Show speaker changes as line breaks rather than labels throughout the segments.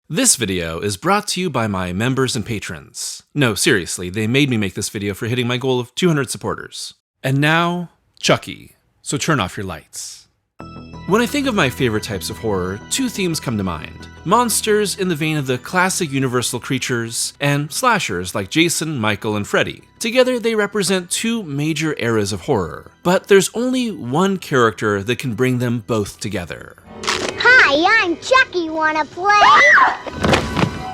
This video is brought to you by my members and patrons. No, seriously, they made me make this video for hitting my goal of 200 supporters. And now, Chucky. So turn off your lights. When I think of my favorite types of horror, two themes come to mind. Monsters in the vein of the classic universal creatures, and slashers like Jason, Michael, and Freddy. Together, they represent two major eras of horror. But there's only one character that can bring them both together.
Hi, I'm Chucky. Wanna play?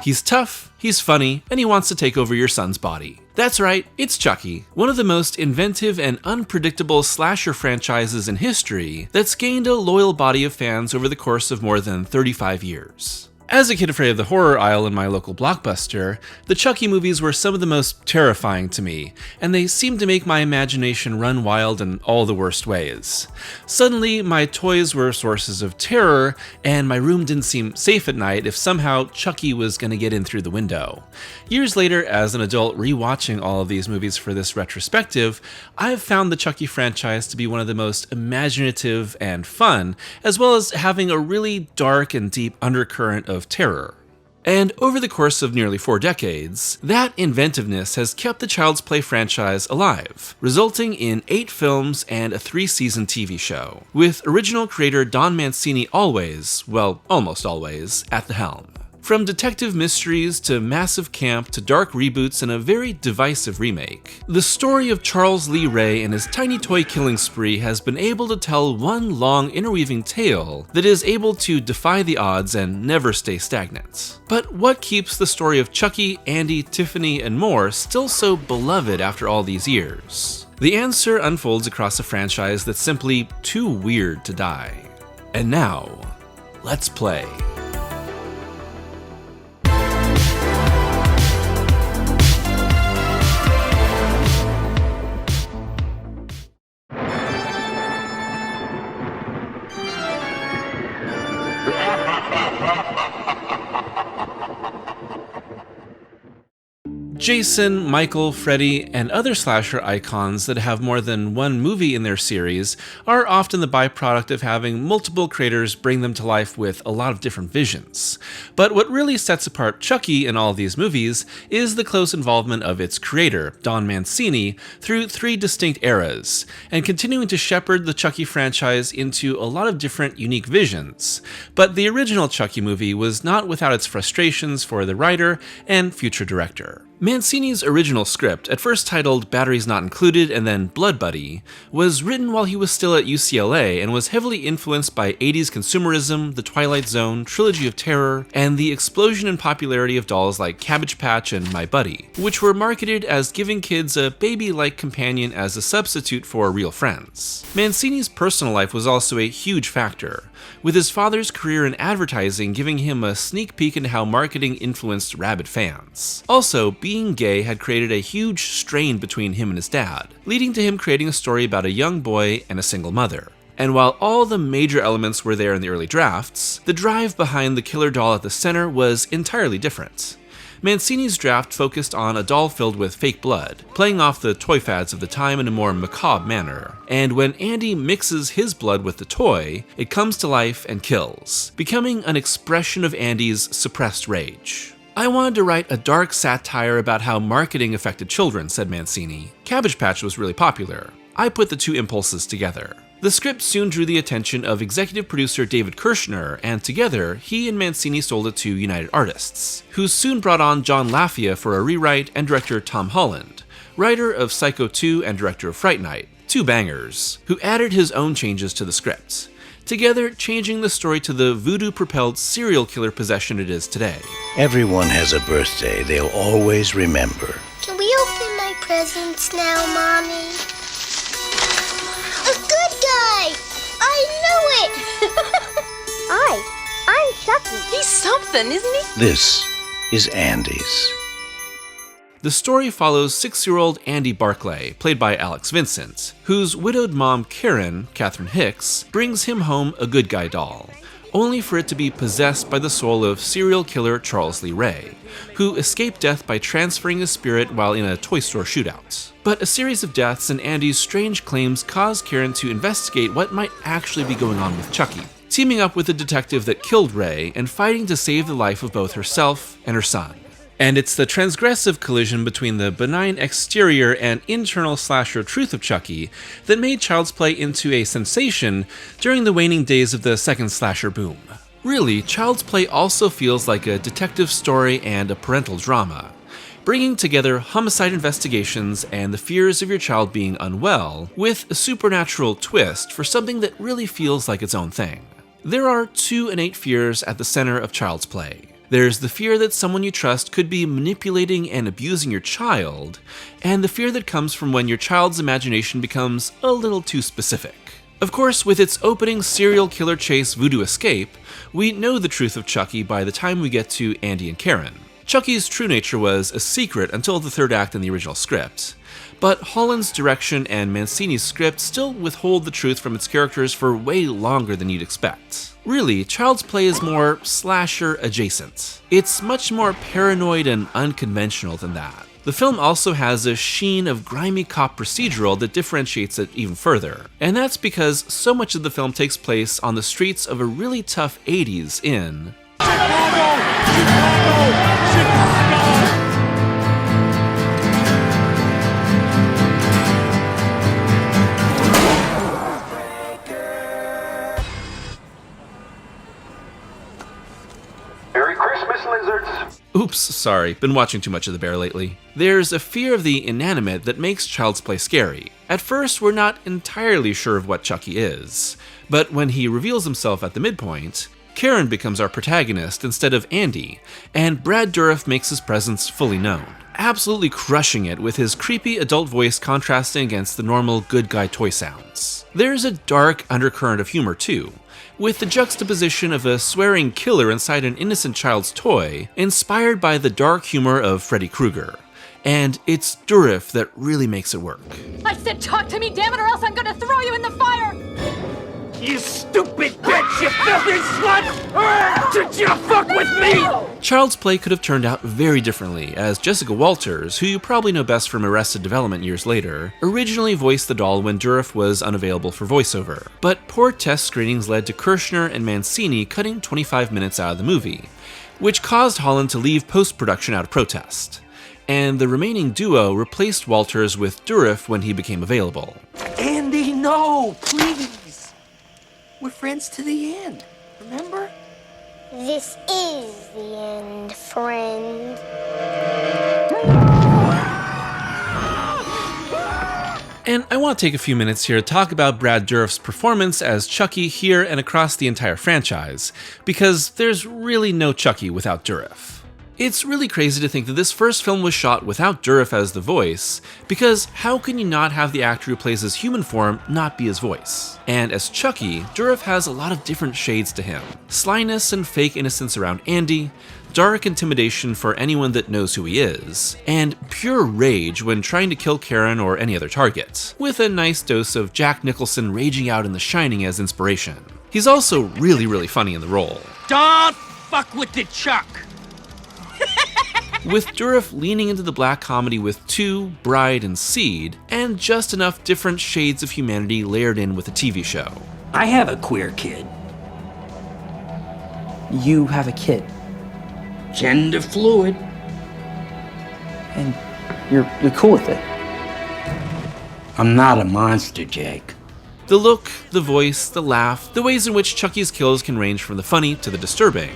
He's tough, he's funny, and he wants to take over your son's body. That's right, it's Chucky, one of the most inventive and unpredictable slasher franchises in history that's gained a loyal body of fans over the course of more than 35 years. As a kid afraid of the horror aisle in my local Blockbuster, the Chucky movies were some of the most terrifying to me, and they seemed to make my imagination run wild in all the worst ways. Suddenly, my toys were sources of terror, and my room didn't seem safe at night if somehow Chucky was gonna get in through the window. Years later, as an adult rewatching all of these movies for this retrospective, I've found the Chucky franchise to be one of the most imaginative and fun, as well as having a really dark and deep undercurrent of terror. And over the course of nearly 4 decades, that inventiveness has kept the Child's Play franchise alive, resulting in 8 films and a 3-season TV show, with original creator Don Mancini always, well, almost always, at the helm. From detective mysteries to massive camp to dark reboots and a very divisive remake, the story of Charles Lee Ray and his tiny toy killing spree has been able to tell one long interweaving tale that is able to defy the odds and never stay stagnant. But what keeps the story of Chucky, Andy, Tiffany, and more still so beloved after all these years? The answer unfolds across a franchise that's simply too weird to die. And now, let's play. Jason, Michael, Freddy, and other slasher icons that have more than one movie in their series are often the byproduct of having multiple creators bring them to life with a lot of different visions. But what really sets apart Chucky in all of these movies is the close involvement of its creator, Don Mancini, through 3 distinct eras, and continuing to shepherd the Chucky franchise into a lot of different unique visions. But the original Chucky movie was not without its frustrations for the writer and future director. Mancini's original script, at first titled Batteries Not Included and then Blood Buddy, was written while he was still at UCLA and was heavily influenced by 80s consumerism, The Twilight Zone, Trilogy of Terror, and the explosion in popularity of dolls like Cabbage Patch and My Buddy, which were marketed as giving kids a baby-like companion as a substitute for real friends. Mancini's personal life was also a huge factor, with his father's career in advertising giving him a sneak peek into how marketing influenced rabid fans. Also, being gay had created a huge strain between him and his dad, leading to him creating a story about a young boy and a single mother. And while all the major elements were there in the early drafts, the drive behind the killer doll at the center was entirely different. Mancini's draft focused on a doll filled with fake blood, playing off the toy fads of the time in a more macabre manner. And when Andy mixes his blood with the toy, it comes to life and kills, becoming an expression of Andy's suppressed rage. I wanted to write a dark satire about how marketing affected children, said Mancini. Cabbage Patch was really popular. I put the 2 impulses together. The script soon drew the attention of executive producer David Kirshner, and together, he and Mancini sold it to United Artists, who soon brought on John Lafia for a rewrite, and director Tom Holland, writer of Psycho 2 and director of Fright Night, 2 bangers, who added his own changes to the script, together changing the story to the voodoo-propelled serial killer possession it is today.
Everyone has a birthday they'll always remember.
Can we open my presents now, Mommy? A good guy! I knew it! Hi, I'm Chucky.
He's something, isn't he?
This is Andy's.
The story follows 6-year-old Andy Barclay, played by Alex Vincent, whose widowed mom Karen, Catherine Hicks, brings him home a good guy doll, only for it to be possessed by the soul of serial killer Charles Lee Ray, who escaped death by transferring his spirit while in a toy store shootout. But a series of deaths and Andy's strange claims cause Karen to investigate what might actually be going on with Chucky. teaming up with the detective that killed Ray and fighting to save the life of both herself and her son. And it's the transgressive collision between the benign exterior and internal slasher truth of Chucky that made Child's Play into a sensation during the waning days of the second slasher boom. Really, Child's Play also feels like a detective story and a parental drama, bringing together homicide investigations and the fears of your child being unwell with a supernatural twist for something that really feels like its own thing. There are two innate fears at the center of Child's Play. There's the fear that someone you trust could be manipulating and abusing your child, and the fear that comes from when your child's imagination becomes a little too specific. Of course, with its opening serial killer chase Voodoo Escape, we know the truth of Chucky by the time we get to Andy and Karen. Chucky's true nature was a secret until the third act in the original script, but Holland's direction and Mancini's script still withhold the truth from its characters for way longer than you'd expect. Really, Child's Play is more slasher adjacent. It's much more paranoid and unconventional than that. The film also has a sheen of grimy cop procedural that differentiates it even further, and that's because so much of the film takes place on the streets of a really tough 80s in Chicago!
Merry Christmas, lizards!
Oops, sorry, been watching too much of The Bear lately. There's a fear of the inanimate that makes Child's Play scary. At first, we're not entirely sure of what Chucky is, but when he reveals himself at the midpoint, Karen becomes our protagonist instead of Andy, and Brad Dourif makes his presence fully known, absolutely crushing it with his creepy adult voice contrasting against the normal good guy toy sounds. There's a dark undercurrent of humor too, with the juxtaposition of a swearing killer inside an innocent child's toy, inspired by the dark humor of Freddy Krueger. And it's Dourif that really makes it work.
I said talk to me, damn it, or else I'm gonna throw you in the fire!
You stupid bitch, you filthy slut! Did you fuck with me?
Child's Play could have turned out very differently, as Jessica Walters, who you probably know best from Arrested Development years later, originally voiced the doll when Dourif was unavailable for voiceover. But poor test screenings led to Kirshner and Mancini cutting 25 minutes out of the movie, which caused Holland to leave post-production out of protest. And the remaining duo replaced Walters with Dourif when he became available.
Andy, no, please. We're friends to the end, remember?
This is the end, friend.
And I want to take a few minutes here to talk about Brad Dourif's performance as Chucky here and across the entire franchise, because there's really no Chucky without Dourif. It's really crazy to think that this first film was shot without Dourif as the voice, because how can you not have the actor who plays his human form not be his voice? And as Chucky, Dourif has a lot of different shades to him. Slyness and fake innocence around Andy, dark intimidation for anyone that knows who he is, and pure rage when trying to kill Karen or any other target, with a nice dose of Jack Nicholson raging out in The Shining as inspiration. He's also really funny in the role.
Don't fuck with the Chuck!
With Dourif leaning into the black comedy with 2, Bride, and Seed, and just enough different shades of humanity layered in with a TV show.
I have a queer kid.
You have a kid,
Gender fluid.
and you're cool with it.
I'm not a monster, Jake.
The look, the voice, the laugh, the ways in which Chucky's kills can range from the funny to the disturbing.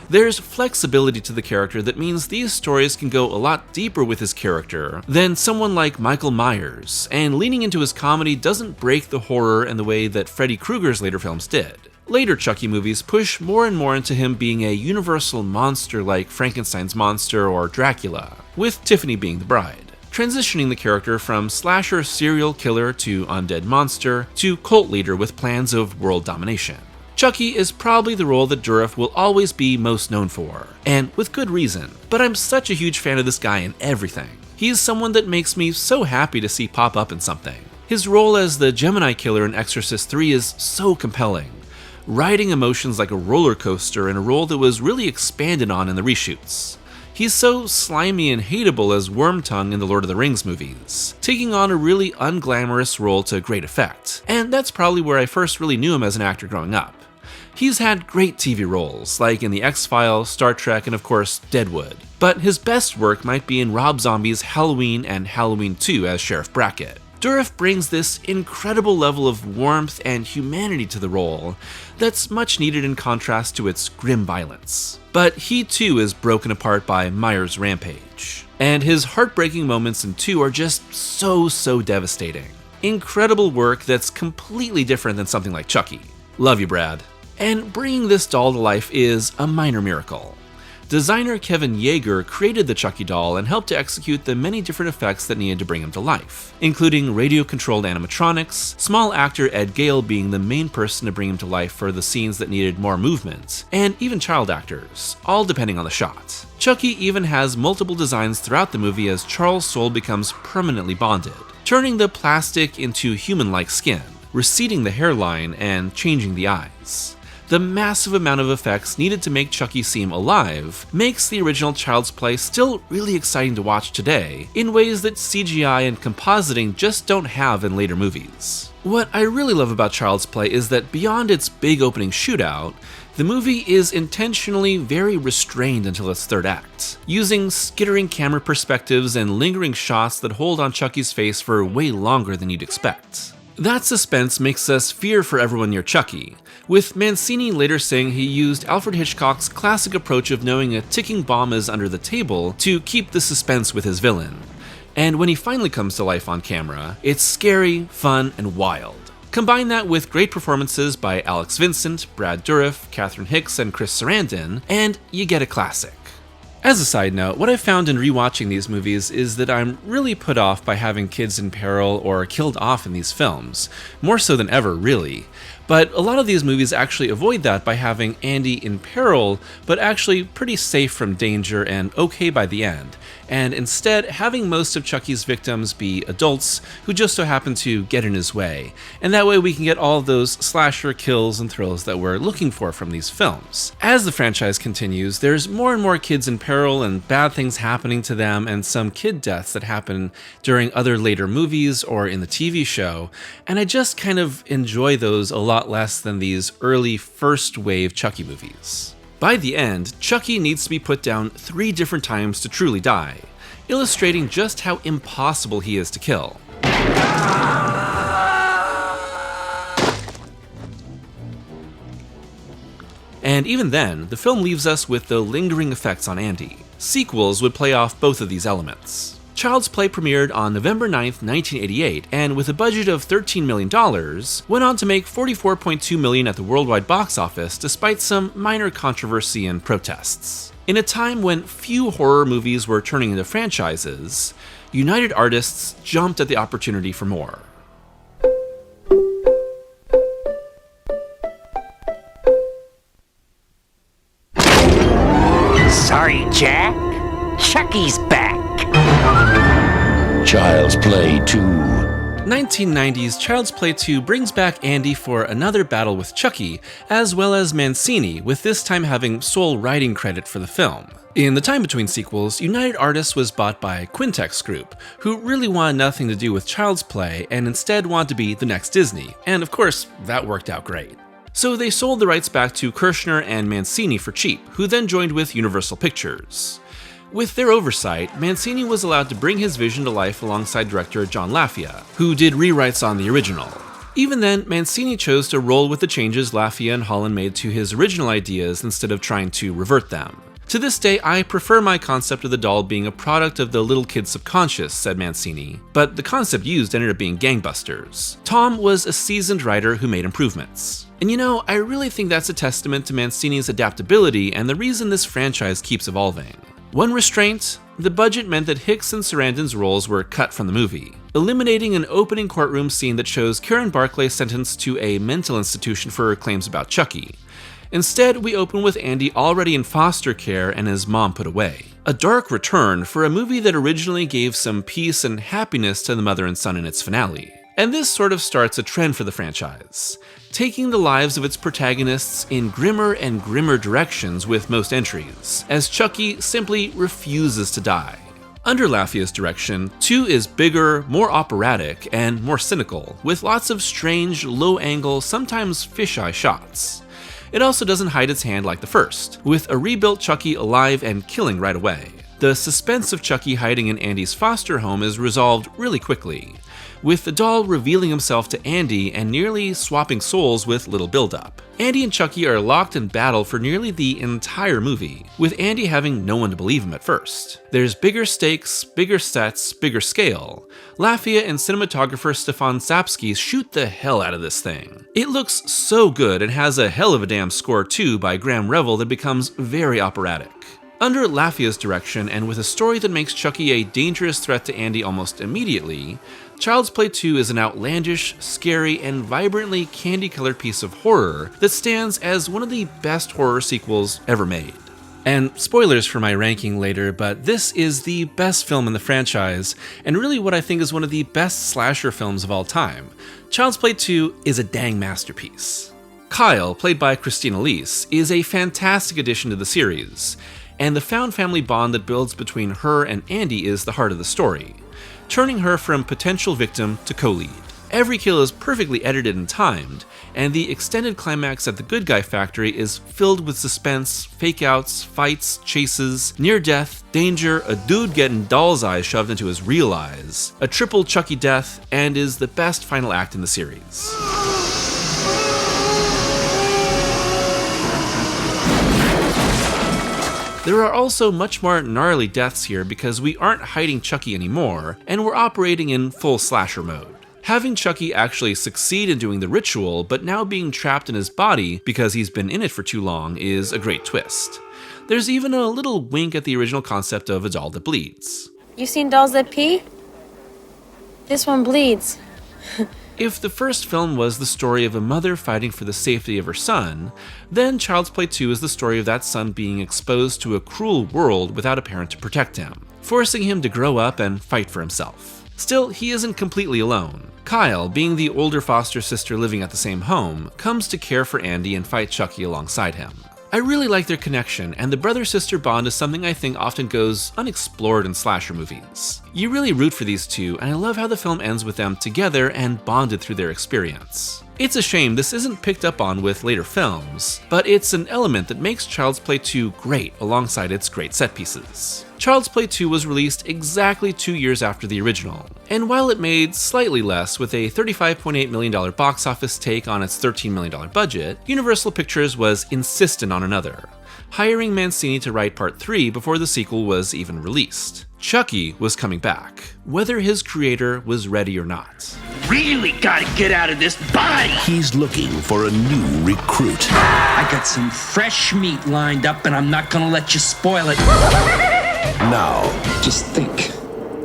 There's flexibility to the character that means these stories can go a lot deeper with his character than someone like Michael Myers, and leaning into his comedy doesn't break the horror in the way that Freddy Krueger's later films did. Later Chucky movies push more and more into him being a universal monster like Frankenstein's monster or Dracula, with Tiffany being the bride, transitioning the character from slasher serial killer to undead monster to cult leader with plans of world domination. Chucky is probably the role that Dourif will always be most known for, and with good reason, but I'm such a huge fan of this guy in everything. He's someone that makes me so happy to see pop up in something. His role as the Gemini killer in Exorcist 3 is so compelling, riding emotions like a roller coaster in a role that was really expanded on in the reshoots. He's so slimy and hateable as Wormtongue in the Lord of the Rings movies, taking on a really unglamorous role to great effect, and that's probably where I first really knew him as an actor growing up. He's had great TV roles, like in The X-Files, Star Trek, and of course, Deadwood. But his best work might be in Rob Zombie's Halloween and Halloween 2 as Sheriff Brackett. Dourif brings this incredible level of warmth and humanity to the role that's much needed in contrast to its grim violence. But he too is broken apart by Myers' rampage. And his heartbreaking moments in 2 are just so devastating. Incredible work that's completely different than something like Chucky. Love you, Brad. And bringing this doll to life is a minor miracle. Designer Kevin Yeager created the Chucky doll and helped to execute the many different effects that needed to bring him to life, including radio-controlled animatronics, small actor Ed Gale being the main person to bring him to life for the scenes that needed more movement, and even child actors, all depending on the shot. Chucky even has multiple designs throughout the movie as Charles' soul becomes permanently bonded, turning the plastic into human-like skin, receding the hairline, and changing the eyes. The massive amount of effects needed to make Chucky seem alive makes the original Child's Play still really exciting to watch today, in ways that CGI and compositing just don't have in later movies. What I really love about Child's Play is that beyond its big opening shootout, the movie is intentionally very restrained until its third act, using skittering camera perspectives and lingering shots that hold on Chucky's face for way longer than you'd expect. That suspense makes us fear for everyone near Chucky, with Mancini later saying he used Alfred Hitchcock's classic approach of knowing a ticking bomb is under the table to keep the suspense with his villain. And when he finally comes to life on camera, it's scary, fun, and wild. Combine that with great performances by Alex Vincent, Brad Dourif, Catherine Hicks, and Chris Sarandon, and you get a classic. As a side note, what I've found in rewatching these movies is that I'm really put off by having kids in peril or killed off in these films, more so than ever, really. But a lot of these movies actually avoid that by having Andy in peril, but actually pretty safe from danger and okay by the end, and instead having most of Chucky's victims be adults who just so happen to get in his way, and that way we can get all those slasher kills and thrills that we're looking for from these films. As the franchise continues, there's more and more kids in peril and bad things happening to them, and some kid deaths that happen during other later movies or in the TV show, and I just kind of enjoy those a lot less than these early first wave Chucky movies. By the end, Chucky needs to be put down 3 different times to truly die, illustrating just how impossible he is to kill. And even then, the film leaves us with the lingering effects on Andy. Sequels would play off both of these elements. Child's Play premiered on November 9th, 1988, and with a budget of $13 million, went on to make $44.2 million at the worldwide box office despite some minor controversy and protests. In a time when few horror movies were turning into franchises, United Artists jumped at the opportunity for more.
Sorry, Jack. Chucky's back.
Child's Play 2.
1990's Child's Play 2 brings back Andy for another battle with Chucky, as well as Mancini, with this time having sole writing credit for the film. In the time between sequels, United Artists was bought by Quintex Group, who really wanted nothing to do with Child's Play and instead wanted to be the next Disney, and of course, that worked out great. So they sold the rights back to Kirshner and Mancini for cheap, who then joined with Universal Pictures. With their oversight, Mancini was allowed to bring his vision to life alongside director John Lafia, who did rewrites on the original. Even then, Mancini chose to roll with the changes Lafia and Holland made to his original ideas instead of trying to revert them. To this day, I prefer my concept of the doll being a product of the little kid's subconscious, said Mancini, but the concept used ended up being gangbusters. Tom was a seasoned writer who made improvements. And you know, I really think that's a testament to Mancini's adaptability and the reason this franchise keeps evolving. One restraint: the budget meant that Hicks and Sarandon's roles were cut from the movie, eliminating an opening courtroom scene that shows Karen Barclay sentenced to a mental institution for her claims about Chucky. Instead, we open with Andy already in foster care and his mom put away. A dark return for a movie that originally gave some peace and happiness to the mother and son in its finale. And this sort of starts a trend for the franchise, taking the lives of its protagonists in grimmer and grimmer directions with most entries, as Chucky simply refuses to die. Under Lafia's direction, 2 is bigger, more operatic, and more cynical, with lots of strange, low-angle, sometimes fisheye shots. It also doesn't hide its hand like the first, with a rebuilt Chucky alive and killing right away. The suspense of Chucky hiding in Andy's foster home is resolved really quickly, with the doll revealing himself to Andy and nearly swapping souls with little build-up. Andy and Chucky are locked in battle for nearly the entire movie, with Andy having no one to believe him at first. There's bigger stakes, bigger sets, bigger scale. Lafayette and cinematographer Stefan Sapsky shoot the hell out of this thing. It looks so good and has a hell of a damn score too by Graham Revell that becomes very operatic. Under Lafayette's direction, and with a story that makes Chucky a dangerous threat to Andy almost immediately, Child's Play 2 is an outlandish, scary, and vibrantly candy-colored piece of horror that stands as one of the best horror sequels ever made. And spoilers for my ranking later, but this is the best film in the franchise, and really what I think is one of the best slasher films of all time. Child's Play 2 is a dang masterpiece. Kyle, played by Christina Leese, is a fantastic addition to the series, and the found family bond that builds between her and Andy is the heart of the story, turning her from potential victim to co-lead. Every kill is perfectly edited and timed, and the extended climax at the Good Guy Factory is filled with suspense, fake-outs, fights, chases, near-death, danger, a dude getting doll's eyes shoved into his real eyes, a triple Chucky death, and is the best final act in the series. There are also much more gnarly deaths here because we aren't hiding Chucky anymore, and we're operating in full slasher mode. Having Chucky actually succeed in doing the ritual, but now being trapped in his body because he's been in it for too long, is a great twist. There's even a little wink at the original concept of a doll that bleeds.
You seen dolls that pee? This one bleeds.
If the first film was the story of a mother fighting for the safety of her son, then Child's Play 2 is the story of that son being exposed to a cruel world without a parent to protect him, forcing him to grow up and fight for himself. Still, he isn't completely alone. Kyle, being the older foster sister living at the same home, comes to care for Andy and fight Chucky alongside him. I really like their connection, and the brother-sister bond is something I think often goes unexplored in slasher movies. You really root for these two, and I love how the film ends with them together and bonded through their experience. It's a shame this isn't picked up on with later films, but it's an element that makes Child's Play 2 great alongside its great set pieces. Child's Play 2 was released exactly 2 years after the original, and while it made slightly less with a $35.8 million box office take on its $13 million budget, Universal Pictures was insistent on another, hiring Mancini to write Part 3 before the sequel was even released. Chucky was coming back, whether his creator was ready or not.
Really gotta get out of this body!
He's looking for a new recruit.
I got some fresh meat lined up, and I'm not gonna let you spoil it.
Now,
Just think,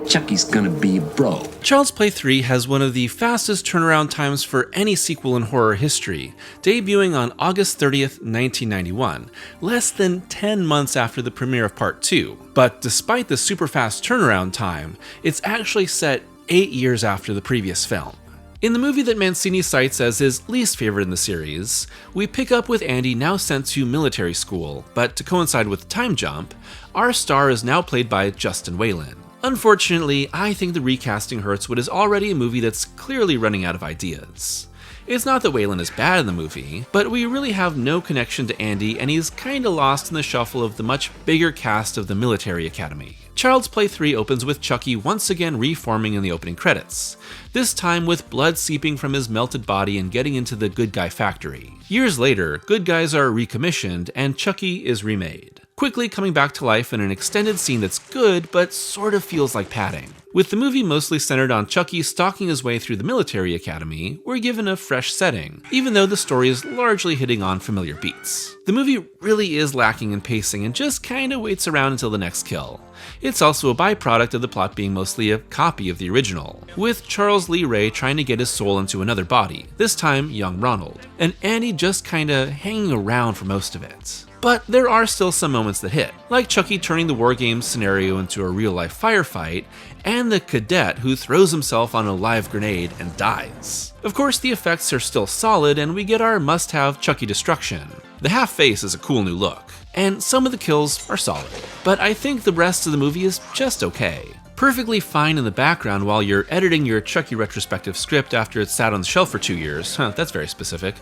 Chucky's gonna be a bro.
Child's Play 3 has one of the fastest turnaround times for any sequel in horror history, debuting on August 30th, 1991, less than 10 months after the premiere of Part 2. But despite the super fast turnaround time, it's actually set 8 years after the previous film. In the movie that Mancini cites as his least favorite in the series, we pick up with Andy now sent to military school, but to coincide with the time jump, our star is now played by Justin Whalen. Unfortunately, I think the recasting hurts what is already a movie that's clearly running out of ideas. It's not that Whalen is bad in the movie, but we really have no connection to Andy and he's kinda lost in the shuffle of the much bigger cast of the military academy. Child's Play 3 opens with Chucky once again reforming in the opening credits, this time with blood seeping from his melted body and getting into the Good Guy Factory. Years later, Good Guys are recommissioned and Chucky is remade, quickly coming back to life in an extended scene that's good but sort of feels like padding. With the movie mostly centered on Chucky stalking his way through the military academy, we're given a fresh setting, even though the story is largely hitting on familiar beats. The movie really is lacking in pacing and just kinda waits around until the next kill. It's also a byproduct of the plot being mostly a copy of the original, with Charles Lee Ray trying to get his soul into another body, this time young Ronald, and Andy just kinda hanging around for most of it. But there are still some moments that hit, like Chucky turning the War Games scenario into a real-life firefight, and the cadet who throws himself on a live grenade and dies. Of course, the effects are still solid, and we get our must-have Chucky destruction. The half-face is a cool new look, and some of the kills are solid, but I think the rest of the movie is just okay. Perfectly fine in the background while you're editing your Chucky retrospective script after it's sat on the shelf for 2 years, that's very specific,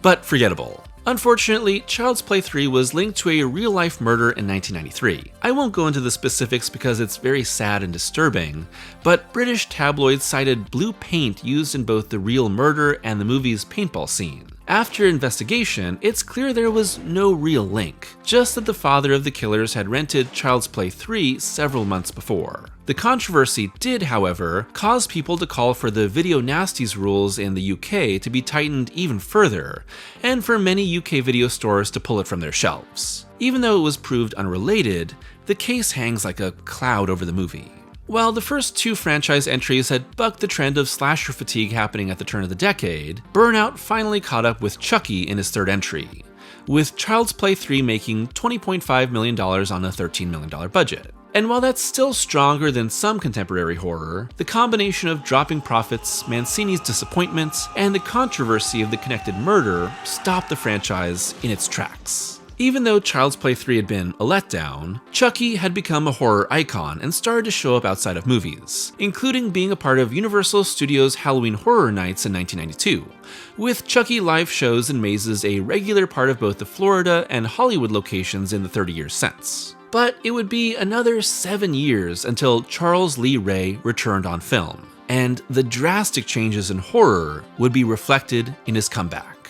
but forgettable. Unfortunately, Child's Play 3 was linked to a real-life murder in 1993. I won't go into the specifics because it's very sad and disturbing, but British tabloids cited blue paint used in both the real murder and the movie's paintball scene. After investigation, it's clear there was no real link, just that the father of the killers had rented Child's Play 3 several months before. The controversy did, however, cause people to call for the video nasties rules in the UK to be tightened even further, and for many UK video stores to pull it from their shelves. Even though it was proved unrelated, the case hangs like a cloud over the movie. While the first two franchise entries had bucked the trend of slasher fatigue happening at the turn of the decade, burnout finally caught up with Chucky in his third entry, with Child's Play 3 making $20.5 million on a $13 million budget. And while that's still stronger than some contemporary horror, the combination of dropping profits, Mancini's disappointments, and the controversy of the connected murder stopped the franchise in its tracks. Even though Child's Play 3 had been a letdown, Chucky had become a horror icon and started to show up outside of movies, including being a part of Universal Studios' Halloween Horror Nights in 1992, with Chucky live shows and mazes a regular part of both the Florida and Hollywood locations in the 30 years since. But it would be another 7 years until Charles Lee Ray returned on film, and the drastic changes in horror would be reflected in his comeback.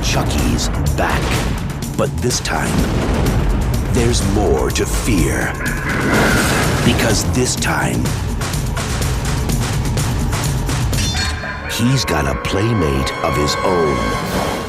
Chucky's back. But this time, there's more to fear. Because this time, he's got a playmate of his own.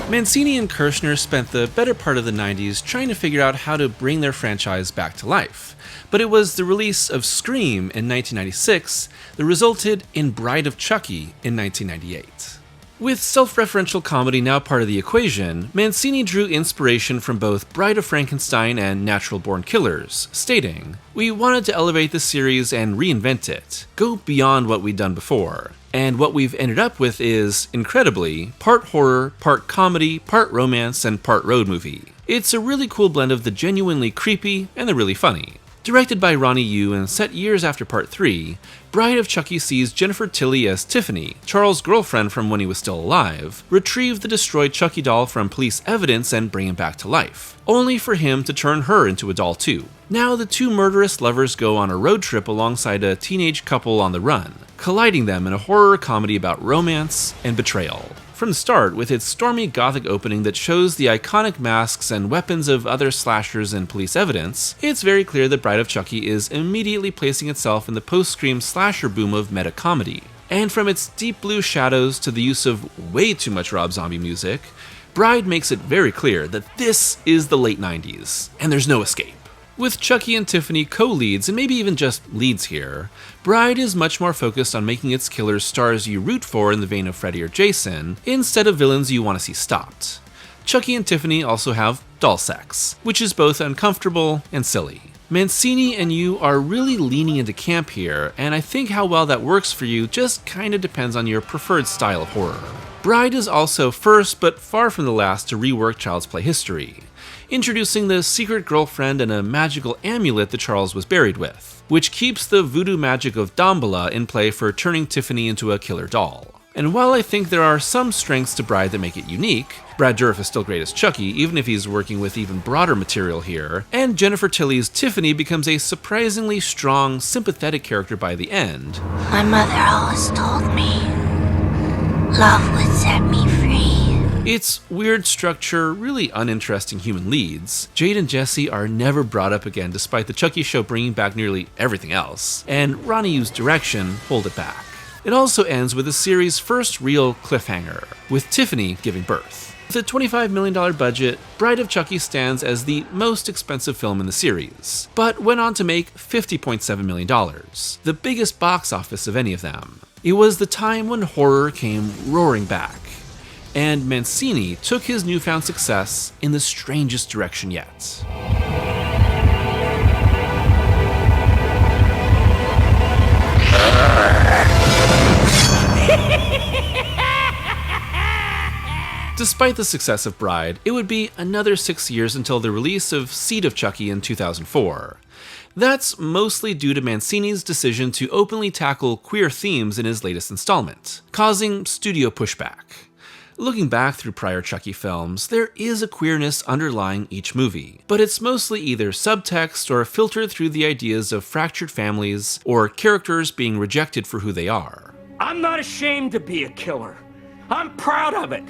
Mancini and Kirshner spent the better part of the 90s trying to figure out how to bring their franchise back to life. But it was the release of Scream in 1996 that resulted in Bride of Chucky in 1998. With self-referential comedy now part of the equation, Mancini drew inspiration from both Bride of Frankenstein and Natural Born Killers, stating, "We wanted to elevate the series and reinvent it, go beyond what we'd done before. And what we've ended up with is, incredibly, part horror, part comedy, part romance, and part road movie. It's a really cool blend of the genuinely creepy and the really funny." Directed by Ronnie Yu and set years after Part 3, Bride of Chucky sees Jennifer Tilly as Tiffany, Charles' girlfriend from when he was still alive, retrieve the destroyed Chucky doll from police evidence and bring him back to life, only for him to turn her into a doll too. Now the two murderous lovers go on a road trip alongside a teenage couple on the run, colliding them in a horror comedy about romance and betrayal. From the start, with its stormy gothic opening that shows the iconic masks and weapons of other slashers and police evidence, it's very clear that Bride of Chucky is immediately placing itself in the post-Scream slasher boom of meta-comedy. And from its deep blue shadows to the use of way too much Rob Zombie music, Bride makes it very clear that this is the late 90s, and there's no escape. With Chucky and Tiffany co-leads, and maybe even just leads here, Bride is much more focused on making its killers stars you root for in the vein of Freddy or Jason, instead of villains you want to see stopped. Chucky and Tiffany also have doll sex, which is both uncomfortable and silly. Mancini and you are really leaning into camp here, and I think how well that works for you just kinda depends on your preferred style of horror. Bride is also first, but far from the last, to rework Child's Play history, introducing the secret girlfriend and a magical amulet that Charles was buried with, which keeps the voodoo magic of Damballa in play for turning Tiffany into a killer doll. And while I think there are some strengths to Bride that make it unique, Brad Dourif is still great as Chucky, even if he's working with even broader material here, and Jennifer Tilly's Tiffany becomes a surprisingly strong, sympathetic character by the end.
My mother always told me love would set me free.
Its weird structure, really uninteresting human leads, Jade and Jesse are never brought up again despite the Chucky show bringing back nearly everything else, and Ronnie Yu's direction pulled it back. It also ends with the series' first real cliffhanger, with Tiffany giving birth. With a $25 million budget, Bride of Chucky stands as the most expensive film in the series, but went on to make $50.7 million, the biggest box office of any of them. It was the time when horror came roaring back, and Mancini took his newfound success in the strangest direction yet. Despite the success of Bride, it would be another 6 years until the release of Seed of Chucky in 2004. That's mostly due to Mancini's decision to openly tackle queer themes in his latest installment, causing studio pushback. Looking back through prior Chucky films, there is a queerness underlying each movie, but it's mostly either subtext or filtered through the ideas of fractured families or characters being rejected for who they are.
I'm not ashamed to be a killer. I'm proud of it.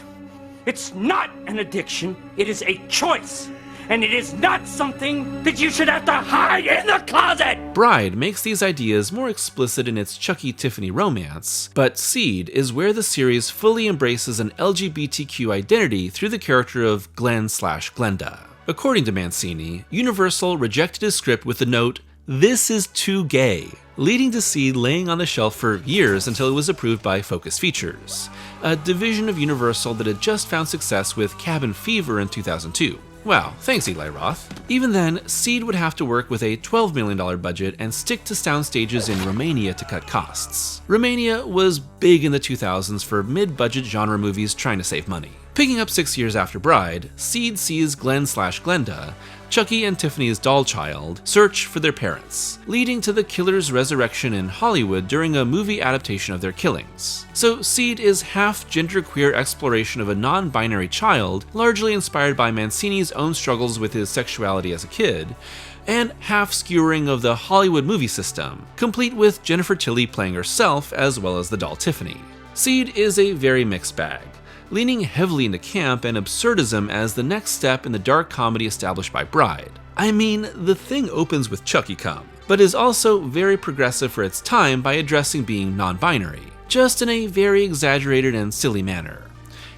It's not an addiction, it is a choice. And it is not something that you should have to hide in the closet!
Bride makes these ideas more explicit in its Chucky-Tiffany romance, but Seed is where the series fully embraces an LGBTQ identity through the character of Glenn/Glenda. According to Mancini, Universal rejected his script with the note, "This is too gay," leading to Seed laying on the shelf for years until it was approved by Focus Features, a division of Universal that had just found success with Cabin Fever in 2002. Wow, thanks Eli Roth. Even then, Seed would have to work with a $12 million budget and stick to sound stages in Romania to cut costs. Romania was big in the 2000s for mid-budget genre movies trying to save money. Picking up 6 years after Bride, Seed sees Glenn/Glenda, Chucky and Tiffany's doll child, search for their parents, leading to the killer's resurrection in Hollywood during a movie adaptation of their killings. So Seed is half genderqueer exploration of a non-binary child, largely inspired by Mancini's own struggles with his sexuality as a kid, and half skewering of the Hollywood movie system, complete with Jennifer Tilly playing herself as well as the doll Tiffany. Seed is a very mixed bag, leaning heavily into camp and absurdism as the next step in the dark comedy established by Bride. I mean, the thing opens with Chucky Come, but is also very progressive for its time by addressing being non-binary, just in a very exaggerated and silly manner.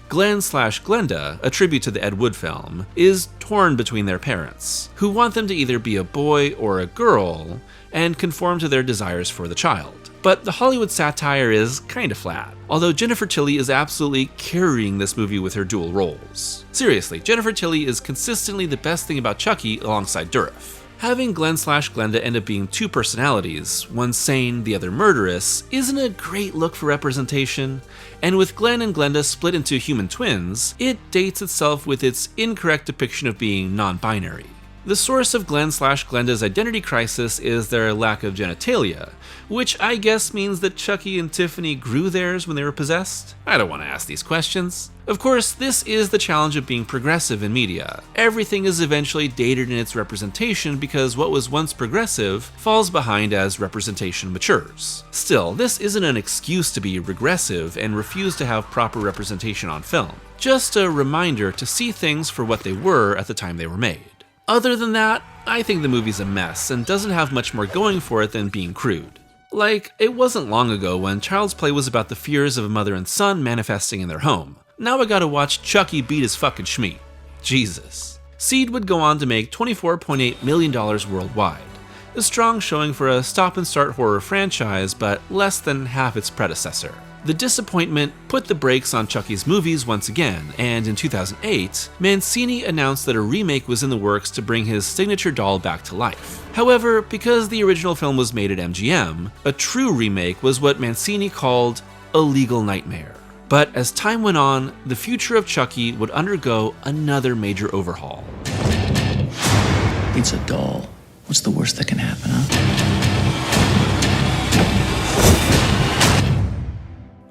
Glenn/Glenda, a tribute to the Ed Wood film, is torn between their parents, who want them to either be a boy or a girl, and conform to their desires for the child. But the Hollywood satire is kinda flat, although Jennifer Tilly is absolutely carrying this movie with her dual roles. Seriously, Jennifer Tilly is consistently the best thing about Chucky alongside Dourif. Having Glenn/Glenda end up being two personalities, one sane, the other murderous, isn't a great look for representation, and with Glenn and Glenda split into human twins, it dates itself with its incorrect depiction of being non-binary. The source of Glenn/Glenda's identity crisis is their lack of genitalia, which I guess means that Chucky and Tiffany grew theirs when they were possessed? I don't want to ask these questions. Of course, this is the challenge of being progressive in media. Everything is eventually dated in its representation because what was once progressive falls behind as representation matures. Still, this isn't an excuse to be regressive and refuse to have proper representation on film. Just a reminder to see things for what they were at the time they were made. Other than that, I think the movie's a mess and doesn't have much more going for it than being crude. Like, it wasn't long ago when Child's Play was about the fears of a mother and son manifesting in their home. Now I gotta watch Chucky beat his fucking schmeat. Jesus. Seed would go on to make $24.8 million worldwide. A strong showing for a stop-and-start horror franchise, but less than half its predecessor. The disappointment put the brakes on Chucky's movies once again, and in 2008, Mancini announced that a remake was in the works to bring his signature doll back to life. However, because the original film was made at MGM, a true remake was what Mancini called a legal nightmare. But as time went on, the future of Chucky would undergo another major overhaul.
It's a doll. What's the worst that can happen, huh?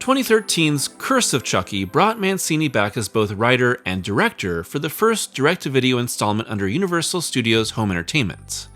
2013's Curse of Chucky brought Mancini back as both writer and director for the first direct-to-video installment under Universal Studios Home Entertainment,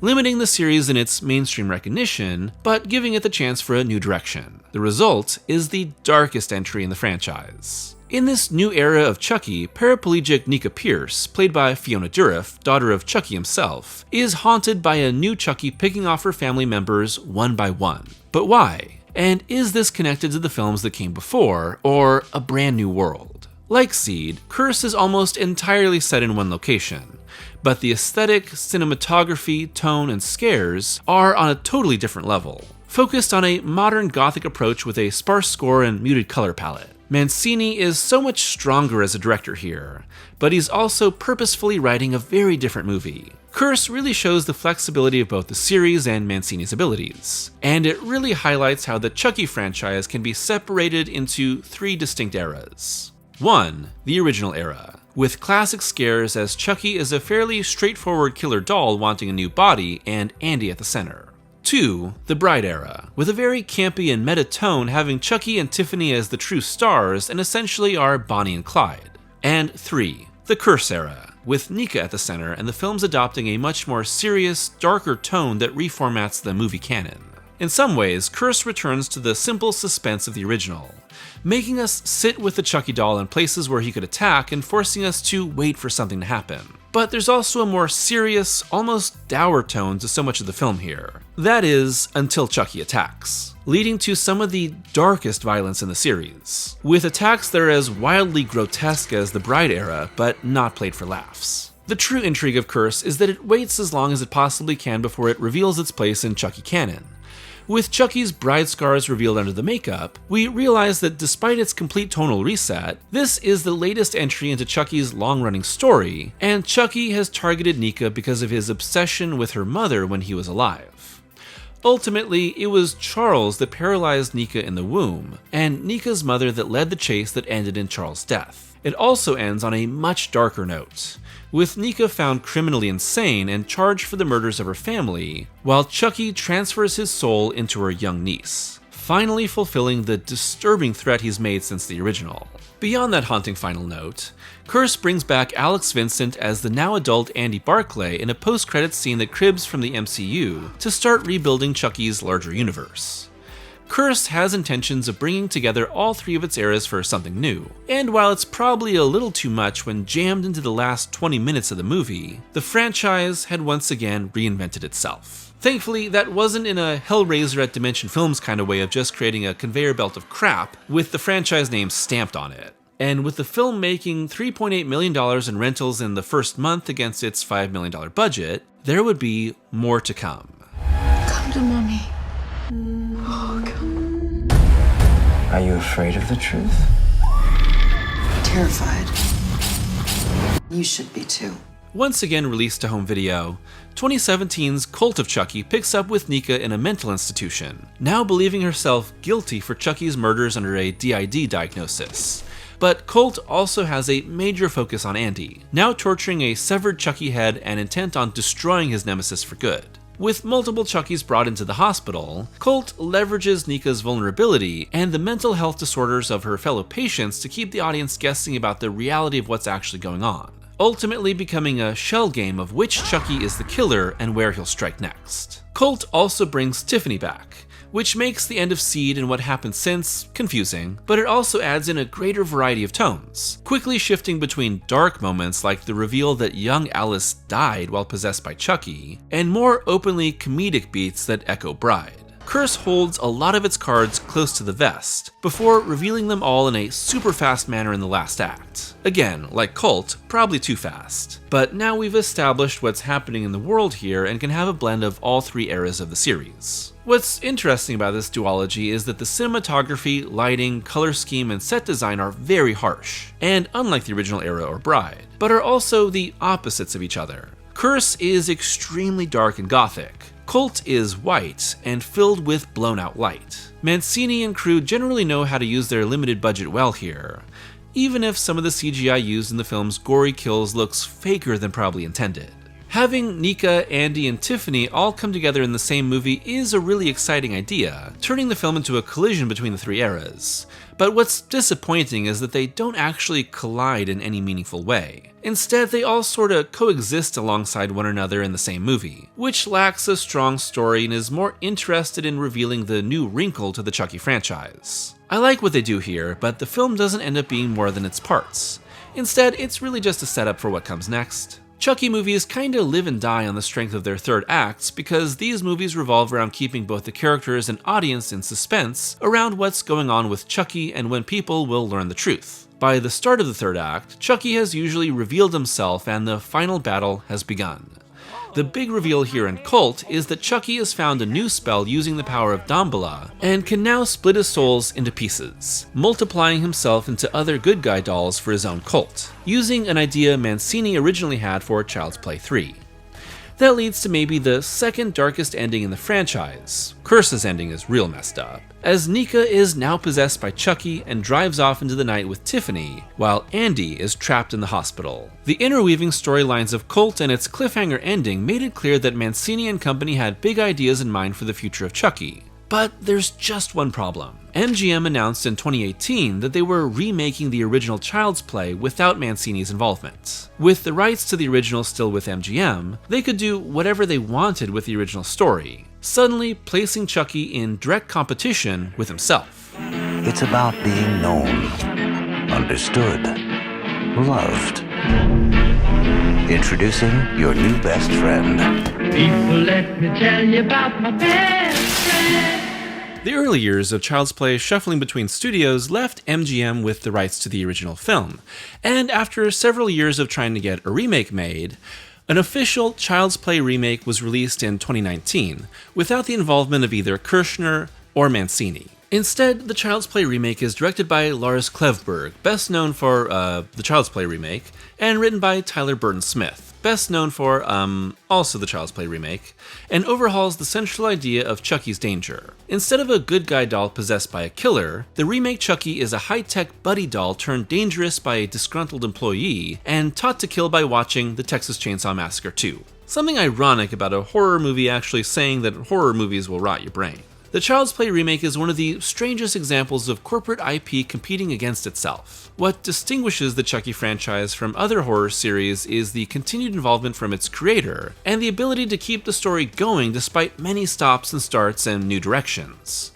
limiting the series in its mainstream recognition, but giving it the chance for a new direction. The result is the darkest entry in the franchise. In this new era of Chucky, paraplegic Nika Pierce, played by Fiona Dourif, daughter of Chucky himself, is haunted by a new Chucky picking off her family members one by one. But why? And is this connected to the films that came before, or a brand new world? Like Seed, Curse is almost entirely set in one location, but the aesthetic, cinematography, tone, and scares are on a totally different level, focused on a modern gothic approach with a sparse score and muted color palette. Mancini is so much stronger as a director here, but he's also purposefully writing a very different movie. Curse really shows the flexibility of both the series and Mancini's abilities, and it really highlights how the Chucky franchise can be separated into three distinct eras. 1. The original era, with classic scares as Chucky is a fairly straightforward killer doll wanting a new body and Andy at the center. 2. The Bride Era, with a very campy and meta tone having Chucky and Tiffany as the true stars and essentially are Bonnie and Clyde. And 3. The Curse Era, with Nika at the center and the films adopting a much more serious, darker tone that reformats the movie canon. In some ways, Curse returns to the simple suspense of the original, making us sit with the Chucky doll in places where he could attack and forcing us to wait for something to happen. But there's also a more serious, almost dour tone to so much of the film here. That is, until Chucky attacks, leading to some of the darkest violence in the series, with attacks that are as wildly grotesque as the Bride Era, but not played for laughs. The true intrigue of Curse is that it waits as long as it possibly can before it reveals its place in Chucky canon. With Chucky's bride scars revealed under the makeup, we realize that despite its complete tonal reset, this is the latest entry into Chucky's long-running story, and Chucky has targeted Nika because of his obsession with her mother when he was alive. Ultimately, it was Charles that paralyzed Nika in the womb, and Nika's mother that led the chase that ended in Charles' death. It also ends on a much darker note, with Nika found criminally insane and charged for the murders of her family, while Chucky transfers his soul into her young niece, finally fulfilling the disturbing threat he's made since the original. Beyond that haunting final note, Curse brings back Alex Vincent as the now adult Andy Barclay in a post-credits scene that cribs from the MCU to start rebuilding Chucky's larger universe. Curse has intentions of bringing together all three of its eras for something new, and while it's probably a little too much when jammed into the last 20 minutes of the movie, the franchise had once again reinvented itself. Thankfully, that wasn't in a Hellraiser at Dimension Films kind of way of just creating a conveyor belt of crap with the franchise name stamped on it. And with the film making $3.8 million in rentals in the first month against its $5 million budget, there would be more to come.
Come to mommy.
Are you afraid of the truth?
Terrified. You should be too.
Once again released to home video, 2017's Cult of Chucky picks up with Nika in a mental institution, now believing herself guilty for Chucky's murders under a DID diagnosis. But Cult also has a major focus on Andy, now torturing a severed Chucky head and intent on destroying his nemesis for good. With multiple Chuckies brought into the hospital, Cult leverages Nika's vulnerability and the mental health disorders of her fellow patients to keep the audience guessing about the reality of what's actually going on, ultimately becoming a shell game of which Chucky is the killer and where he'll strike next. Cult also brings Tiffany back, which makes the end of Seed and what happened since confusing, but it also adds in a greater variety of tones, quickly shifting between dark moments like the reveal that young Alice died while possessed by Chucky, and more openly comedic beats that echo Bride. Curse holds a lot of its cards close to the vest, before revealing them all in a super fast manner in the last act. Again, like Cult, probably too fast. But now we've established what's happening in the world here and can have a blend of all three eras of the series. What's interesting about this duology is that the cinematography, lighting, color scheme, and set design are very harsh, and unlike the original era or Bride, but are also the opposites of each other. Curse is extremely dark and gothic. Cult is white and filled with blown-out light. Mancini and crew generally know how to use their limited budget well here, even if some of the CGI used in the film's gory kills looks faker than probably intended. Having Nika, Andy, and Tiffany all come together in the same movie is a really exciting idea, turning the film into a collision between the three eras. But what's disappointing is that they don't actually collide in any meaningful way. Instead, they all sorta coexist alongside one another in the same movie, which lacks a strong story and is more interested in revealing the new wrinkle to the Chucky franchise. I like what they do here, but the film doesn't end up being more than its parts. Instead, it's really just a setup for what comes next. Chucky movies kinda live and die on the strength of their third acts because these movies revolve around keeping both the characters and audience in suspense around what's going on with Chucky and when people will learn the truth. By the start of the third act, Chucky has usually revealed himself and the final battle has begun. The big reveal here in Cult is that Chucky has found a new spell using the power of Damballa and can now split his souls into pieces, multiplying himself into other good guy dolls for his own cult, using an idea Mancini originally had for Child's Play 3. That leads to maybe the second darkest ending in the franchise. Curse's ending is real messed up, as Nika is now possessed by Chucky and drives off into the night with Tiffany, while Andy is trapped in the hospital. The interweaving storylines of Cult and its cliffhanger ending made it clear that Mancini and company had big ideas in mind for the future of Chucky. But there's just one problem. MGM announced in 2018 that they were remaking the original Child's Play without Mancini's involvement. With the rights to the original still with MGM, they could do whatever they wanted with the original story, suddenly placing Chucky in direct competition with himself.
It's about being known, understood, loved. Introducing your new best friend.
People, let me tell you about my best friend.
The early years of Child's Play shuffling between studios left MGM with the rights to the original film, and after several years of trying to get a remake made, an official Child's Play remake was released in 2019, without the involvement of either Kirshner or Mancini. Instead, the Child's Play remake is directed by Lars Klevberg, best known for the Child's Play remake, and written by Tyler Burton-Smith, best known for also the Child's Play remake, and overhauls the central idea of Chucky's danger. Instead of a good guy doll possessed by a killer, the remake Chucky is a high-tech buddy doll turned dangerous by a disgruntled employee and taught to kill by watching the Texas Chainsaw Massacre 2. Something ironic about a horror movie actually saying that horror movies will rot your brain. The Child's Play remake is one of the strangest examples of corporate IP competing against itself. What distinguishes the Chucky franchise from other horror series is the continued involvement from its creator, and the ability to keep the story going despite many stops and starts and new directions.